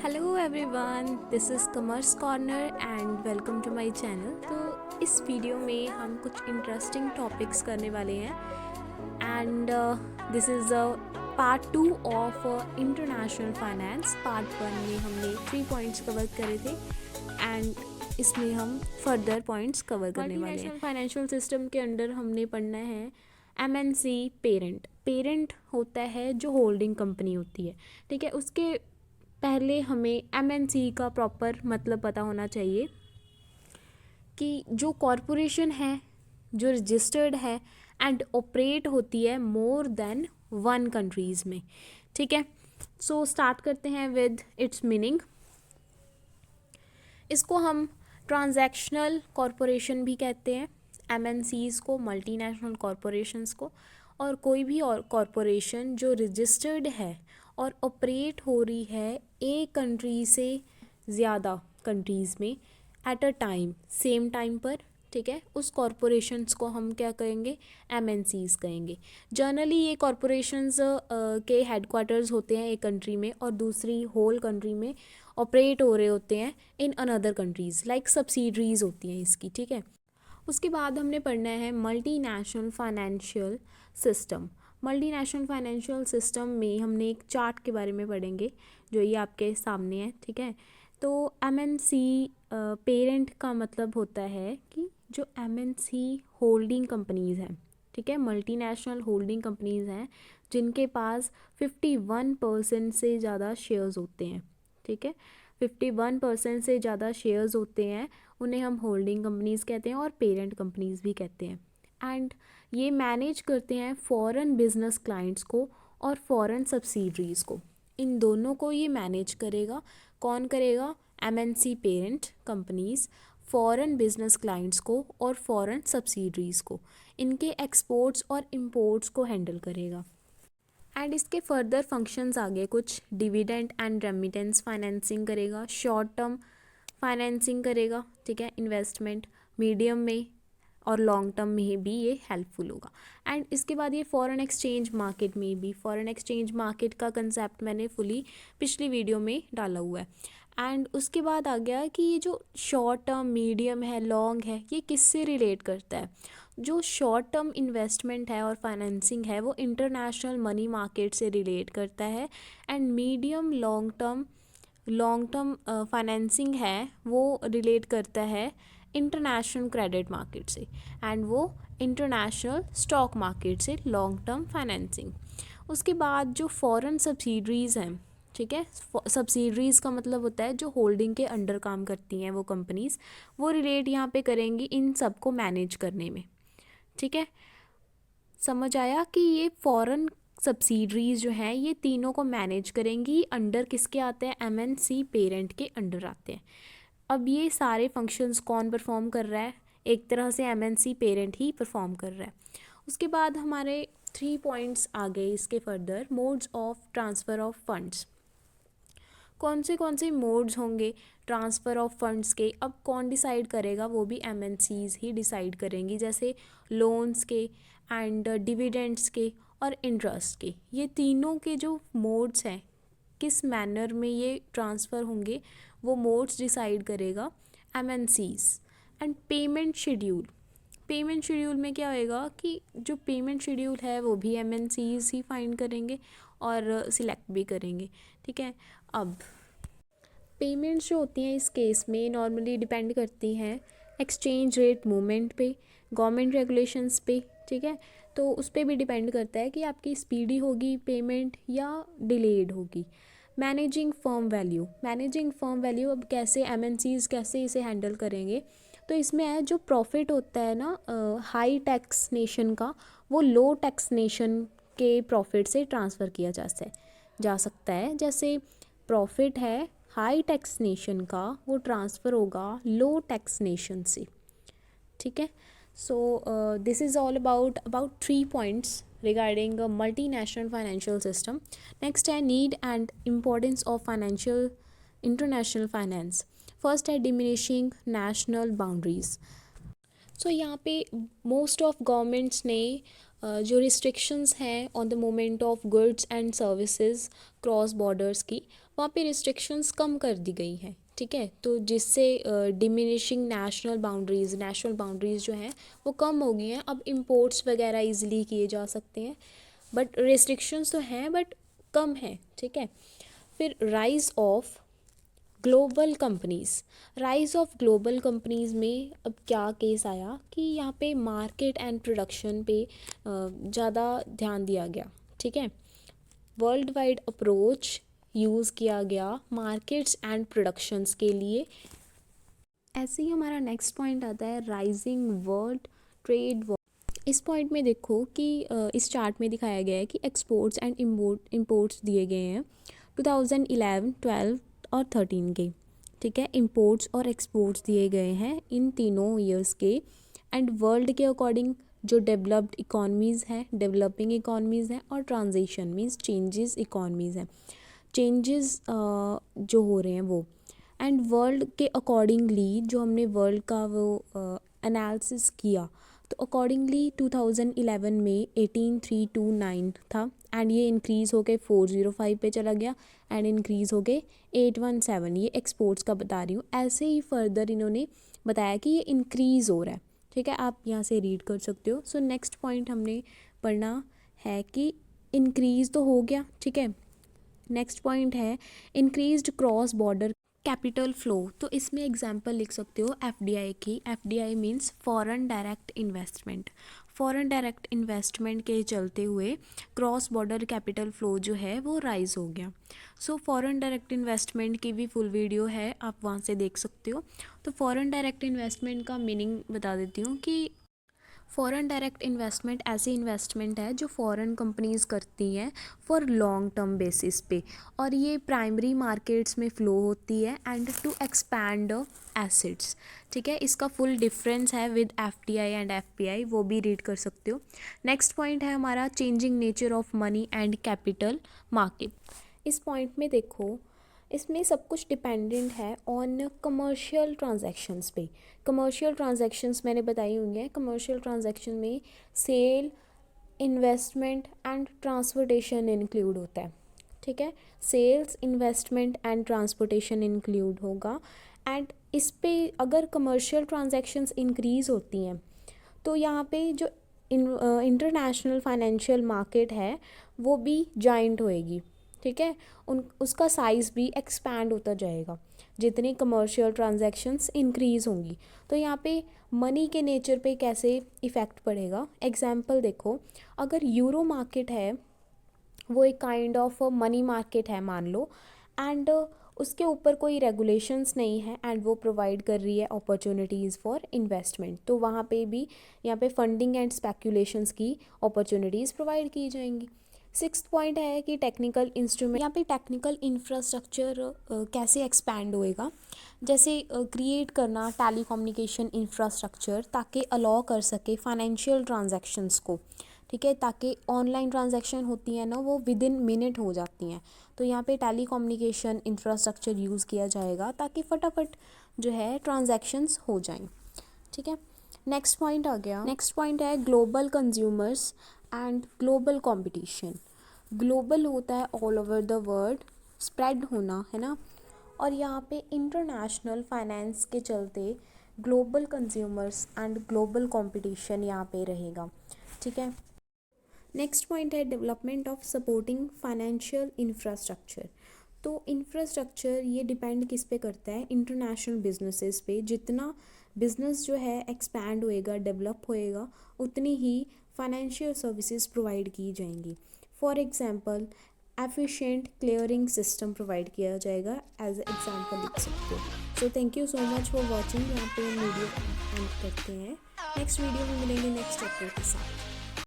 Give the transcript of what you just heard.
Hello everyone, this is commerce corner and welcome to my channel. तो इस video में हम कुछ इंटरेस्टिंग टॉपिक्स करने वाले हैं and this is part 2 of international finance. Part 1 में हमने 3 पॉइंट्स कवर करे थे एंड इसमें हम फर्दर पॉइंट्स कवर करने वाले हैं। मल्टीनेशनल फाइनेंशियल सिस्टम के अंडर हमने पढ़ना है एमएनसी पेरेंट। पेरेंट होता है जो होल्डिंग कंपनी होती है, ठीक है। उसके पहले हमें एमएनसी का प्रॉपर मतलब पता होना चाहिए कि जो कॉरपोरेशन है, जो रजिस्टर्ड है एंड ऑपरेट होती है मोर देन 1 कंट्रीज़ में, ठीक है। सो स्टार्ट करते हैं विद इट्स मीनिंग। इसको हम ट्रांजैक्शनल कॉरपोरेशन भी कहते हैं, एमएनसीज़ को, मल्टीनेशनल कॉरपोरेशंस को। और कोई भी और कॉरपोरेशन जो रजिस्टर्ड है और ऑपरेट हो रही है एक कंट्री से ज़्यादा कंट्रीज़ में at a time, same time पर, ठीक है, उस कॉरपोरेशंस को हम क्या कहेंगे? एमएनसीज़ कहेंगे। जनरली ये कॉरपोरेशंस के हेडक्वार्टर्स होते हैं एक कंट्री में और दूसरी होल कंट्री में ऑपरेट हो रहे होते हैं in another countries, like subsidiaries होती हैं इसकी, ठीक है। उसके बाद हमने पढ़ना है multinational financial system. Multinational financial system में हमने एक चार्ट के बारे में पढ़ेंगे जो ये आपके सामने है, ठीक है। तो एमएनसी पेरेंट का मतलब होता है कि जो एमएनसी होल्डिंग कंपनीज़ हैं, ठीक है, मल्टीनेशनल होल्डिंग कंपनीज़ हैं जिनके पास 51% से ज़्यादा शेयर्स होते हैं, ठीक है। 51% से ज़्यादा शेयर्स होते हैं, उन्हें हम होल्डिंग कंपनीज़ कहते हैं और पेरेंट कंपनीज़ भी कहते हैं। एंड ये मैनेज करते हैं फॉरेन बिजनेस क्लाइंट्स को और फॉरेन सब्सिडरीज़ को। इन दोनों को ये मैनेज करेगा। कौन करेगा? MNC parent companies foreign business clients को और फॉरेन सब्सिडरीज़ को, इनके एक्सपोर्ट्स और इंपोर्ट्स को हैंडल करेगा। एंड इसके फर्दर फंक्शंस आगे कुछ डिविडेंड एंड रेमिटेंस फाइनेंसिंग करेगा, शॉर्ट टर्म फाइनेंसिंग करेगा, ठीक है, इन्वेस्टमेंट, मीडियम में और लॉन्ग टर्म में भी ये हेल्पफुल होगा। एंड इसके बाद ये फॉरेन एक्सचेंज मार्केट में भी, फॉरेन एक्सचेंज मार्केट का कंसेप्ट मैंने फुली पिछली वीडियो में डाला हुआ है। एंड उसके बाद आ गया कि ये जो शॉर्ट टर्म, मीडियम है, लॉन्ग है, ये किससे रिलेट करता है? जो शॉर्ट टर्म इन्वेस्टमेंट है और फाइनेंसिंग है वो इंटरनेशनल मनी मार्केट से रिलेट करता है। And medium long term financing है वो रिलेट करता है इंटरनेशनल क्रेडिट मार्केट से एंड वो इंटरनेशनल स्टॉक मार्केट से लॉन्ग टर्म फाइनेंसिंग। उसके बाद जो फॉरेन सब्सिडरीज़ हैं, ठीक है, सब्सिडरीज़ का मतलब होता है जो होल्डिंग के अंडर काम करती हैं वो कंपनीज़, वो रिलेट यहाँ पे करेंगी इन सब को मैनेज करने में, ठीक है। समझ आया कि ये फॉरेन सब्सिडरीज जो हैं ये तीनों को मैनेज करेंगी, अंडर किसके आते हैं? एमएनसी पेरेंट के अंडर आते हैं। अब ये सारे फंक्शंस कौन परफॉर्म कर रहा है? एक तरह से एमएनसी पेरेंट ही परफॉर्म कर रहा है। उसके बाद हमारे 3 पॉइंट्स आ गए इसके further. Modes of transfer of funds. कौन से मोड्स होंगे ट्रांसफ़र ऑफ फंड्स के? अब कौन डिसाइड करेगा? वो भी एमएनसीज़ ही डिसाइड करेंगी, जैसे लोन्स के एंड डिविडेंड्स के और इंटरेस्ट के। ये तीनों के जो मोड्स हैं, किस मैनर में ये ट्रांसफ़र होंगे, वो मोड्स डिसाइड करेगा MNCs. And payment schedule, payment schedule में क्या होएगा कि जो पेमेंट शेड्यूल है वो भी एमएनसीज़ ही फाइंड करेंगे और सिलेक्ट भी करेंगे, ठीक है। अब पेमेंट्स जो होती हैं इस केस में नॉर्मली डिपेंड करती हैं एक्सचेंज रेट मूवमेंट पे, गवर्नमेंट रेगुलेशंस पे, ठीक है। तो उस पर भी डिपेंड करता है कि आपकी स्पीडी होगी पेमेंट या डिलेड होगी। Managing firm value, managing firm value अब कैसे एमएनसीज़ कैसे इसे हैंडल करेंगे? तो इसमें है जो प्रॉफिट होता है ना हाई टैक्स नेशन का, वो लो टैक्स नेशन के प्रॉफिट से ट्रांसफ़र किया जा सकता है। जैसे प्रॉफिट है हाई टैक्स नेशन का, वो ट्रांसफ़र होगा लो टैक्स नेशन से, ठीक है। So this is all about 3 points regarding multinational financial system. Next है need and importance of financial international finance. First है डिमिनिशिंग नेशनल बाउंड्रीज़। सो यहाँ पे मोस्ट ऑफ गवर्नमेंट्स ने जो रिस्ट्रिक्शंस हैं on the movement of goods and services cross borders की, वहाँ पे रिस्ट्रिक्शंस कम कर दी गई हैं, ठीक है। तो जिससे डिमिनिशिंग नेशनल बाउंड्रीज़ जो हैं वो कम हो गई हैं। अब इंपोर्ट्स वगैरह इजीली किए जा सकते हैं, बट रिस्ट्रिक्शंस तो हैं बट कम है, ठीक है। फिर राइज़ ऑफ ग्लोबल कंपनीज़ में अब क्या केस आया कि यहाँ पे मार्केट एंड प्रोडक्शन पे ज़्यादा ध्यान दिया गया, ठीक है। वर्ल्ड वाइड अप्रोच यूज़ किया गया मार्केट्स एंड प्रोडक्शंस के लिए। ऐसे ही हमारा नेक्स्ट पॉइंट आता है राइजिंग वर्ल्ड ट्रेड। इस पॉइंट में देखो कि इस चार्ट में दिखाया गया है कि एक्सपोर्ट्स एंड इंपोर्ट्स दिए गए हैं 2011, 12 और 13 के, ठीक है। इंपोर्ट्स और एक्सपोर्ट्स दिए गए हैं इन तीनों ईयर्स के। एंड वर्ल्ड के अकॉर्डिंग जो डेवलप्ड इकॉनमीज़ हैं, डेवलपिंग इकॉनमीज़ हैं, और ट्रांजिशन मीन्स चेंजेस इकॉनमीज़ हैं, चेंजेस जो हो रहे हैं वो। एंड वर्ल्ड के अकॉर्डिंगली जो हमने वर्ल्ड का वो एनालिसिस किया, तो अकॉर्डिंगली 2011 में 18329 था, एंड ये इंक्रीज़ होके 405 पे चला गया, एंड इंक्रीज़ होके 817। ये एक्सपोर्ट्स का बता रही हूँ। ऐसे ही फर्दर इन्होंने बताया कि ये इंक्रीज़ हो रहा है, ठीक है। आप यहाँ से रीड कर सकते हो। सो नेक्स्ट पॉइंट हमने पढ़ना है कि इंक्रीज़ तो हो गया, ठीक है। नेक्स्ट पॉइंट है increased cross border capital flow. तो इसमें एग्जांपल लिख सकते हो एफडीआई की। FDI means foreign direct investment. Foreign direct investment के चलते हुए क्रॉस बॉर्डर कैपिटल फ्लो जो है वो राइज हो गया। सो फॉरेन डायरेक्ट इन्वेस्टमेंट की भी फुल वीडियो है, आप वहाँ से देख सकते हो। तो फॉरेन डायरेक्ट इन्वेस्टमेंट का मीनिंग बता देती हूँ कि फॉरेन डायरेक्ट इन्वेस्टमेंट ऐसी इन्वेस्टमेंट है जो फॉरेन कंपनीज़ करती हैं फॉर लॉन्ग टर्म बेसिस पे, और ये प्राइमरी मार्केट्स में फ़्लो होती है एंड टू एक्सपैंड एसिड्स, ठीक है। इसका फुल डिफरेंस है विद एफडीआई एंड एफपीआई, वो भी रीड कर सकते हो। नेक्स्ट पॉइंट है हमारा changing nature of money and capital market. इस पॉइंट में देखो, इसमें सब कुछ डिपेंडेंट है ऑन कमर्शियल ट्रांजैक्शंस पे। कमर्शियल ट्रांजैक्शंस मैंने बताई हुई हैं। कमर्शियल ट्रांजैक्शन में sale, investment and transportation include होता है, ठीक है। Sales, investment and transportation include होगा। एंड इस पे अगर कमर्शियल ट्रांजैक्शंस इंक्रीज़ होती हैं तो यहाँ पे जो इंटरनेशनल फाइनेंशियल मार्केट है वो भी जाइंट होएगी, ठीक है। उसका साइज़ भी एक्सपैंड होता जाएगा जितनी कमर्शियल ट्रांजैक्शंस इंक्रीज़ होंगी। तो यहाँ पे मनी के नेचर पे कैसे इफ़ेक्ट पड़ेगा, एग्जांपल देखो। अगर यूरो मार्केट है वो एक काइंड ऑफ मनी मार्केट है मान लो, एंड उसके ऊपर कोई रेगुलेशंस नहीं है एंड वो प्रोवाइड कर रही है अपॉर्चुनिटीज़ फॉर इन्वेस्टमेंट, तो वहाँ पे भी यहाँ पे फंडिंग एंड स्पेक्यूलेशंस की अपॉर्चुनिटीज़ प्रोवाइड की जाएंगी। सिक्स्थ पॉइंट है कि टेक्निकल इंस्ट्रूमेंट, यहाँ पे टेक्निकल इंफ्रास्ट्रक्चर कैसे एक्सपैंड होएगा, जैसे क्रिएट करना टेलीकम्युनिकेशन इंफ्रास्ट्रक्चर ताकि अलाउ कर सके फाइनेंशियल ट्रांजैक्शंस को, ठीक है। ताकि ऑनलाइन ट्रांजैक्शन होती हैं ना वो विद इन मिनट हो जाती हैं, तो यहाँ पे टेलीकम्युनिकेशन इंफ्रास्ट्रक्चर यूज़ किया जाएगा ताकि फटाफट जो है ट्रांजैक्शंस हो जाएं, ठीक है। नेक्स्ट पॉइंट आ गया। नेक्स्ट पॉइंट है global consumers and global competition. Global होता है all over the world, spread होना है ना, और यहाँ पे इंटरनेशनल फाइनेंस के चलते global consumers and global competition यहाँ पे रहेगा, ठीक है। नेक्स्ट पॉइंट है development of supporting financial infrastructure. तो इंफ्रास्ट्रक्चर ये डिपेंड किस पे करता है, इंटरनेशनल बिजनेसेस पे। जितना बिजनेस जो है एक्सपैंड होएगा, डेवलप होएगा, उतनी ही फाइनेंशियल सर्विसेज प्रोवाइड की जाएंगी। For example efficient clearing system provide किया जाएगा, एज एग्जांपल लिख सकते हो। So thank you so much for watching. यहाँ पे वीडियो एंड करते हैं, नेक्स्ट वीडियो में मिलेंगे नेक्स्ट चैप्टर के साथ।